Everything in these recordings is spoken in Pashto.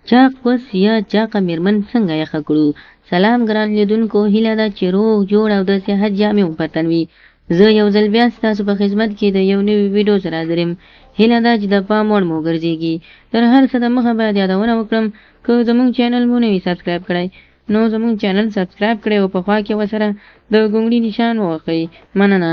چاق پس یا چاقه میرمن څنګه یخه کړو. سلام ګران لیدونکو، هیله ده چې روغ جوړ او د صحت جامې مو په تن وي. زه یو ځل بیا ستاسو په خدمت کې د یو نوي ویډیو سره حاضر یم. هیله ده چې د پام وړ مو وګرځېږي. تر هر څه دمخه باید یادونه وکړم، که زموږ چینل مو نه وي سبسکرایب کړی نو زموږ چینل سبسکرایب کړئ او په خوا کې ورسره د ګونګړي نشان ووهئ. مننه.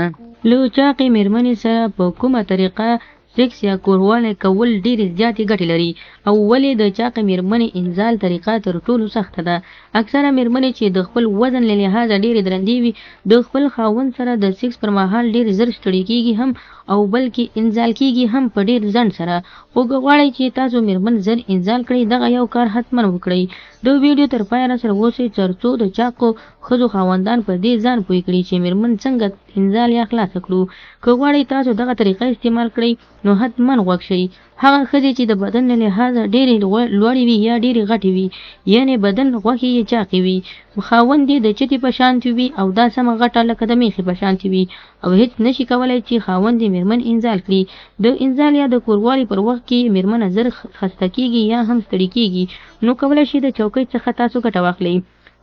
له چاقې میرمنې سره په کومه طریقه سیکس یا کوروالی کول ډېرې زیاتې ګټې لري او ولې د چاقې میرمنې انزال طریقه تر ټولو سخته ده. اکثره میرمنې چې د خپل وزن له لحاظه ډېرې درندې وي، د خپل خاوند سره د سیکس پر مهال ډېر زر ستړي کېږي هم او بلکې انزال کېږي هم په ډېر ځنډ سره. خو که غواړئ چې تاسو میرمن زر انزال کړئ، دغه یو کار حتما وکړئ. د ویډیو تر پایه راسره اوسئ تر څو د چاقو ښځو خاوندان په دې ځان پوه کړي چې میرمن څنګه انزال یا خلاصه کړو. که غواړئ تاسو دغه طریقه استعمال کړئ نو حتما غوږ شئ. هغه ښځې چې د بدن له لحاظه ډېرې لوړې وي یا ډېرې غټې وي، یعنې بدن غوښې یې چاقې وي، خاوند یې د چتې په شانتې وي او دا سمه غټه لکه د میخې په شانتې وي او هیڅ نشي کولی چې خاوند یې میرمن انزال کړي. د انزال یا د کوروالي پر وخت کې میرمنه زر خسته کېږي یا هم ستړې کېږي، نو کولی شي د چوکۍ څخه تاسو ګټه واخلئ.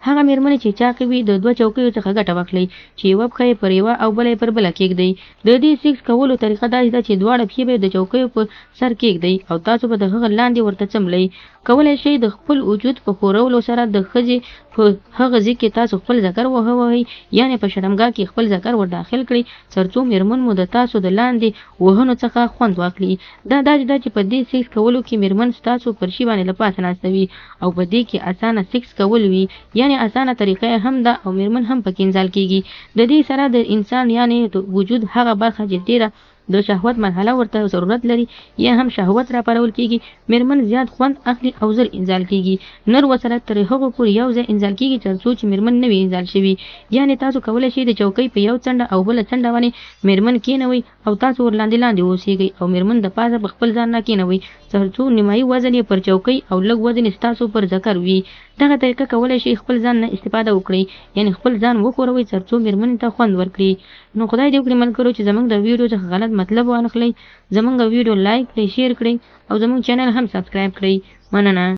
هغه میرمنې چې چاقې وي د دوه چوکیو څخه ګټه واخلئ چې یوه پښه یې پر یوه او بله یې پر بله کېږدئ. د دې سیکس کولو طریقه داسې ده چې دواړه پښې به د چوکیو په سر کېږدئ او تاسو به د هغه لاندې ورته څملئ. کولی شئ د خپل وجود په ښورولو سره د ښځې په هغه ځای کې تاسو خپل ذکر ووهئ، یعنې په شرمګاه کې خپل ذکر ور داخل کړئ تر څو میرمن مو د تاسو د لاندې وهنو څخه خوند واخلي. دا داسې ده چې په دې سیکس کولو کې میرمن ستاسو پر شي باندې له پاسه ناسته وي او په دې کې اسانه سیکس کول وي، یعنې اسانه طریقه هم ده او میرمن هم پکې انزال کېږي. د دې سره د انسان یعنې د وجود هغه برخه چې ډېره د شهوت مرحله ورته ضرورت لري یا هم شهوت راپارول کېږي، میرمن زیات خوند اخلي او زر انزال کېږي. نر ورسره تر هغو پورې یو ځای انزال کېږي تر څو چې میرمن نه وي انزال شوي. یعنې تاسو کولی شئ د چوکۍ په یو څنډه او بله څنډه باندې میرمن کېنوئ او تاسو ور لاندې لاندې اوسېږئ او میرمن د پاسه په خپل ځان راکېنوئ تر څو نیمایي وزن یې پر چوکۍ او لږ وزن یې ستاسو پر ذکر وي. دغه طریقه کولی شئ خپل ځان نه استفاده وکړئ، یعنې خپل ځان وښوروئ تر څو میرمنې ته خوند ورکړي. نو خدای دې وکړي ملګرو چې زموږ د ویډیو څخه غلط مطلب وانخلئ، زموږ ویډیو لایک کړئ، شیر کړئ او زموږ چینل هم سبسکرایب کړئ. مننه.